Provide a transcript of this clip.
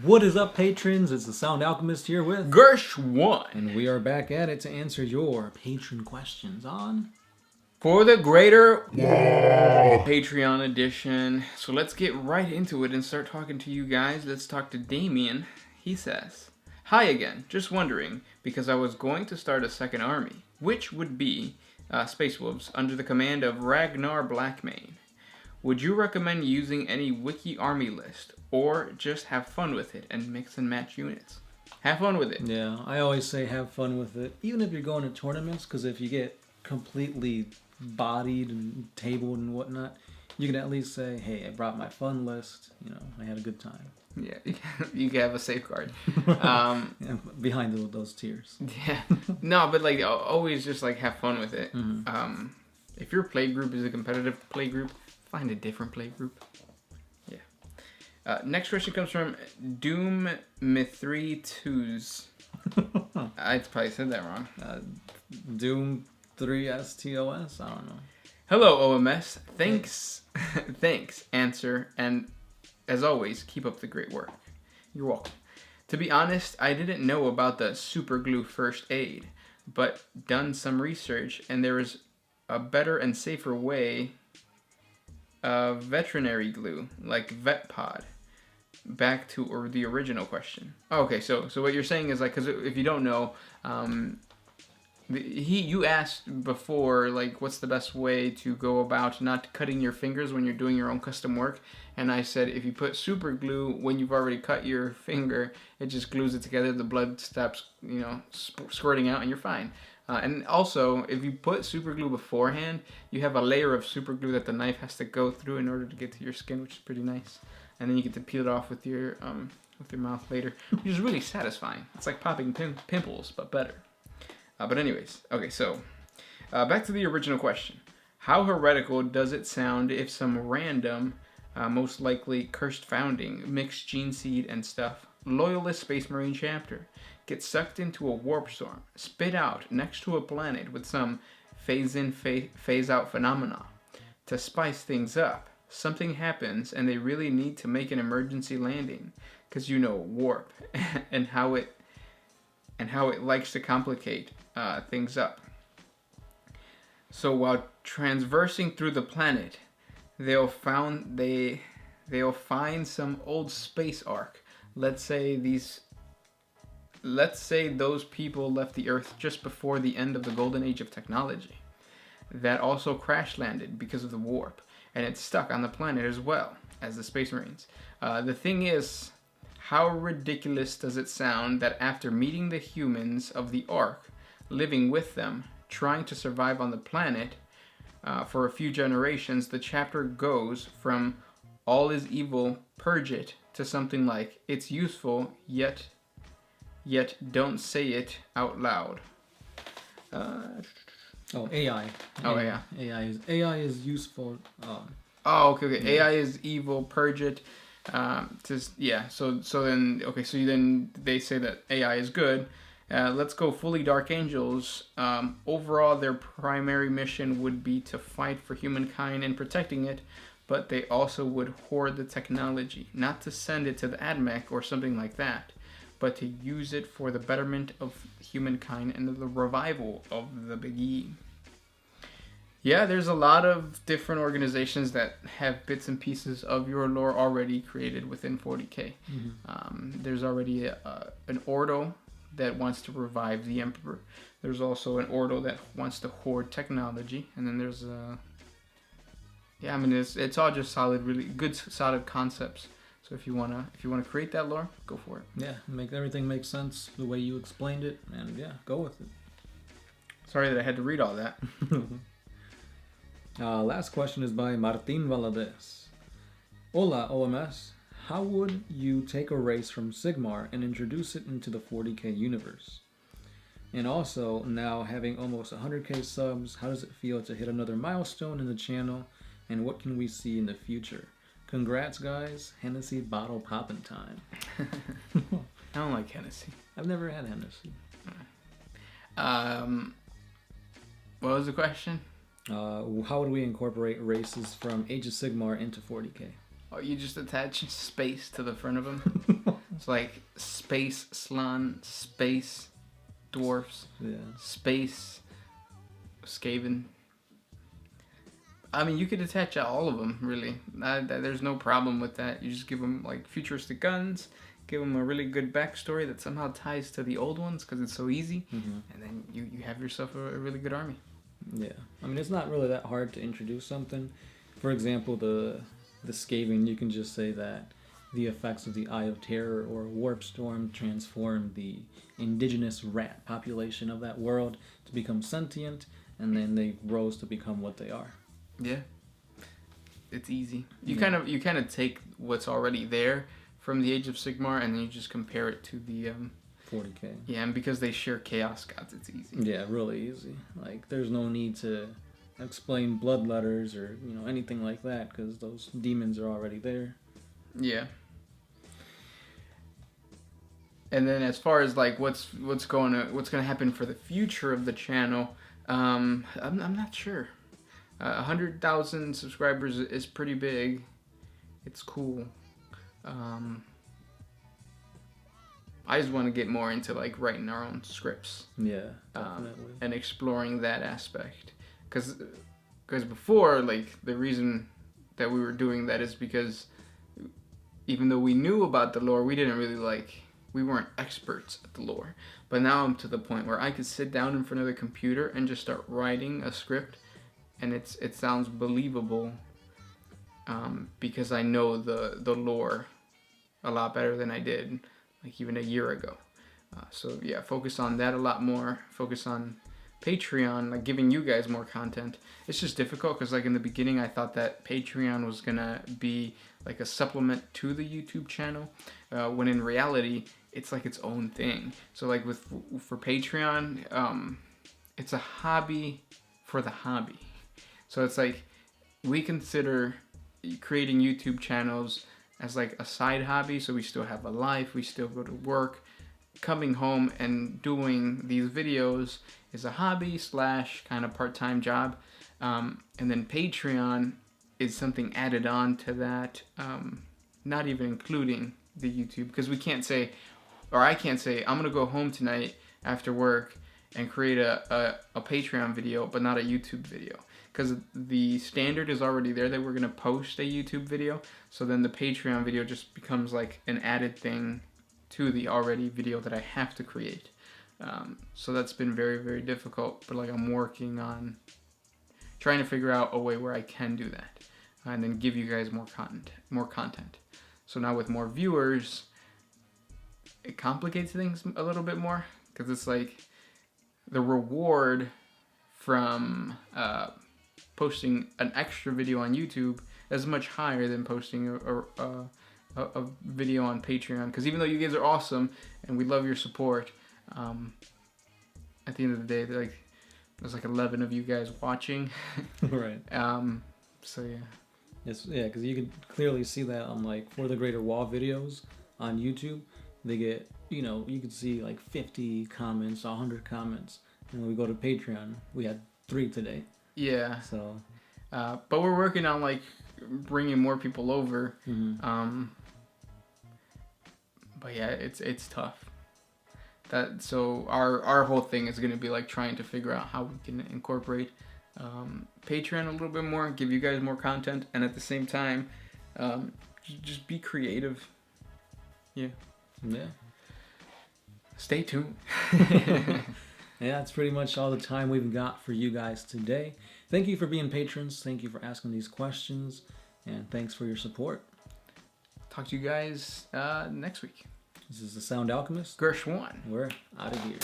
What is up, patrons? It's the Sound Alchemist here with Gersh1. and we are back at it to answer your patron questions on For the greater Patreon edition. So let's get right into it and start talking to you guys. Let's talk to Damien. He says, "Hi again. Just wondering, because I was going to start a second army, which would be Space Wolves under the command of Ragnar Blackmane. Would you recommend using any wiki army list, or just have fun with it and mix and match units? Have fun with it." Yeah, I always say have fun with it, even if you're going to tournaments, because if you get completely bodied and tabled and whatnot, you can at least say, hey, I brought my fun list, I had a good time. Yeah, you can have a safeguard. Behind those tiers. Yeah. No, but like always just like have fun with it. Mm-hmm. If your play group is a competitive play group, find a different play group. Yeah. Next question comes from Doom Mithri2s. I probably said that wrong. Doom 3STOS? I don't know. Hello, OMS. Thanks. Thanks, answer, and as always, keep up the great work. You're welcome. To be honest, I didn't know about the super glue first aid, but done some research, and there is a better and safer way of veterinary glue, like VetPod. Back to the original question. Okay, so what you're saying is like, because if you don't know, you asked before, like, what's the best way to go about not cutting your fingers when you're doing your own custom work? And I said, if you put super glue when you've already cut your finger, it just glues it together, the blood stops, squirting out, and you're fine. And also, if you put super glue beforehand, you have a layer of super glue that the knife has to go through in order to get to your skin, which is pretty nice. And then you get to peel it off with your mouth later, which is really satisfying. It's like popping pimples, but better. But anyways, okay, so back to the original question. How heretical does it sound if some random, most likely cursed founding, mixed gene seed and stuff, loyalist Space Marine chapter gets sucked into a warp storm, spit out next to a planet with some phase-in, phase-out phenomena? To spice things up, something happens and they really need to make an emergency landing, because warp and how it likes to complicate things up. So while transversing through the planet, they'll find some old space ark. Let's say those people left the Earth just before the end of the golden age of technology. That also crash landed because of the warp, and it's stuck on the planet as well as the Space Marines. The thing is, how ridiculous does it sound that after meeting the humans of the Ark, living with them, trying to survive on the planet for a few generations, the chapter goes from all is evil, purge it, to something like it's useful, yet don't say it out loud. AI. Oh, yeah. AI is useful. Okay. AI is evil, purge it. So then they say that AI is good. Let's go fully Dark Angels. Overall, their primary mission would be to fight for humankind and protecting it, but they also would hoard the technology, not to send it to the AdMech or something like that, but to use it for the betterment of humankind and the revival of the Big E. Yeah, there's a lot of different organizations that have bits and pieces of your lore already created within 40k. Mm-hmm. There's already an Ordo that wants to revive the Emperor. There's also an Ordo that wants to hoard technology, and then there's it's all just solid, really good, solid concepts. So if you wanna create that lore, go for it. Yeah, make everything make sense the way you explained it, and yeah, go with it. Sorry that I had to read all that. Last question is by Martin Valadez. Hola, OMS. How would you take a race from Sigmar and introduce it into the 40k universe? And also, now having almost 100k subs, how does it feel to hit another milestone in the channel? And what can we see in the future? Congrats, guys. Hennessy bottle poppin' time. I don't like Hennessy. I've never had Hennessy. What was the question? How would we incorporate races from Age of Sigmar into 40k? Oh, you just attach space to the front of them? It's like space Slan, space dwarfs, space Skaven. I mean, you could attach all of them, really. There's no problem with that. You just give them, like, futuristic guns, give them a really good backstory that somehow ties to the old ones, because it's so easy, and then you have yourself a really good army. Yeah. I mean, it's not really that hard to introduce something. For example, the Skaven, you can just say that the effects of the Eye of Terror or Warp Storm transform the indigenous rat population of that world to become sentient, and then they rose to become what they are. Yeah, it's easy. You kind of take what's already there from the Age of Sigmar, and then you just compare it to the 40K. Yeah, and because they share Chaos Gods, it's easy. Yeah, really easy. Like, there's no need to explain blood letters or anything like that, because those demons are already there. Yeah. And then as far as like what's gonna happen for the future of the channel, I'm not sure. 100,000 subscribers is pretty big. It's cool. I just want to get more into like writing our own scripts. Yeah, definitely. And exploring that aspect. Because before, like, the reason that we were doing that is because even though we knew about the lore, we weren't experts at the lore. But now I'm to the point where I could sit down in front of the computer and just start writing a script, and it sounds believable, because I know the lore a lot better than I did like even a year ago. So yeah, focus on that a lot more. Focus on Patreon, like giving you guys more content. It's just difficult because like in the beginning I thought that Patreon was gonna be like a supplement to the YouTube channel, when in reality it's like its own thing. So like for Patreon, it's a hobby for the hobby. So it's like we consider creating YouTube channels as like a side hobby, so we still have a life, we still go to work. Coming home and doing these videos is a hobby / kind of part-time job, and then Patreon is something added on to that, not even including the YouTube, because we can't say, or I can't say, I'm gonna go home tonight after work and create a Patreon video but not a YouTube video, because the standard is already there that we're gonna post a YouTube video. So then the Patreon video just becomes like an added thing to the already video that I have to create. So that's been very, very difficult, but like I'm working on trying to figure out a way where I can do that, and then give you guys more content. So now with more viewers, it complicates things a little bit more, because it's like the reward from posting an extra video on YouTube is much higher than posting a video on Patreon, because even though you guys are awesome and we love your support, at the end of the day, there's like 11 of you guys watching. Right. So yeah. Yes, yeah, because you can clearly see that on like For the Greater WAAAGH videos on YouTube. They get, you can see like 50 comments, 100 comments, and when we go to Patreon, we had 3 today. Yeah. So, but we're working on like bringing more people over. But yeah, it's tough. So our whole thing is gonna be like trying to figure out how we can incorporate Patreon a little bit more, give you guys more content, and at the same time, just be creative. Yeah. Stay tuned. Yeah, that's pretty much all the time we've got for you guys today. Thank you for being patrons. Thank you for asking these questions, and thanks for your support. Talk to you guys next week. This is the Sound Alchemist. Gershwan. We're out of here.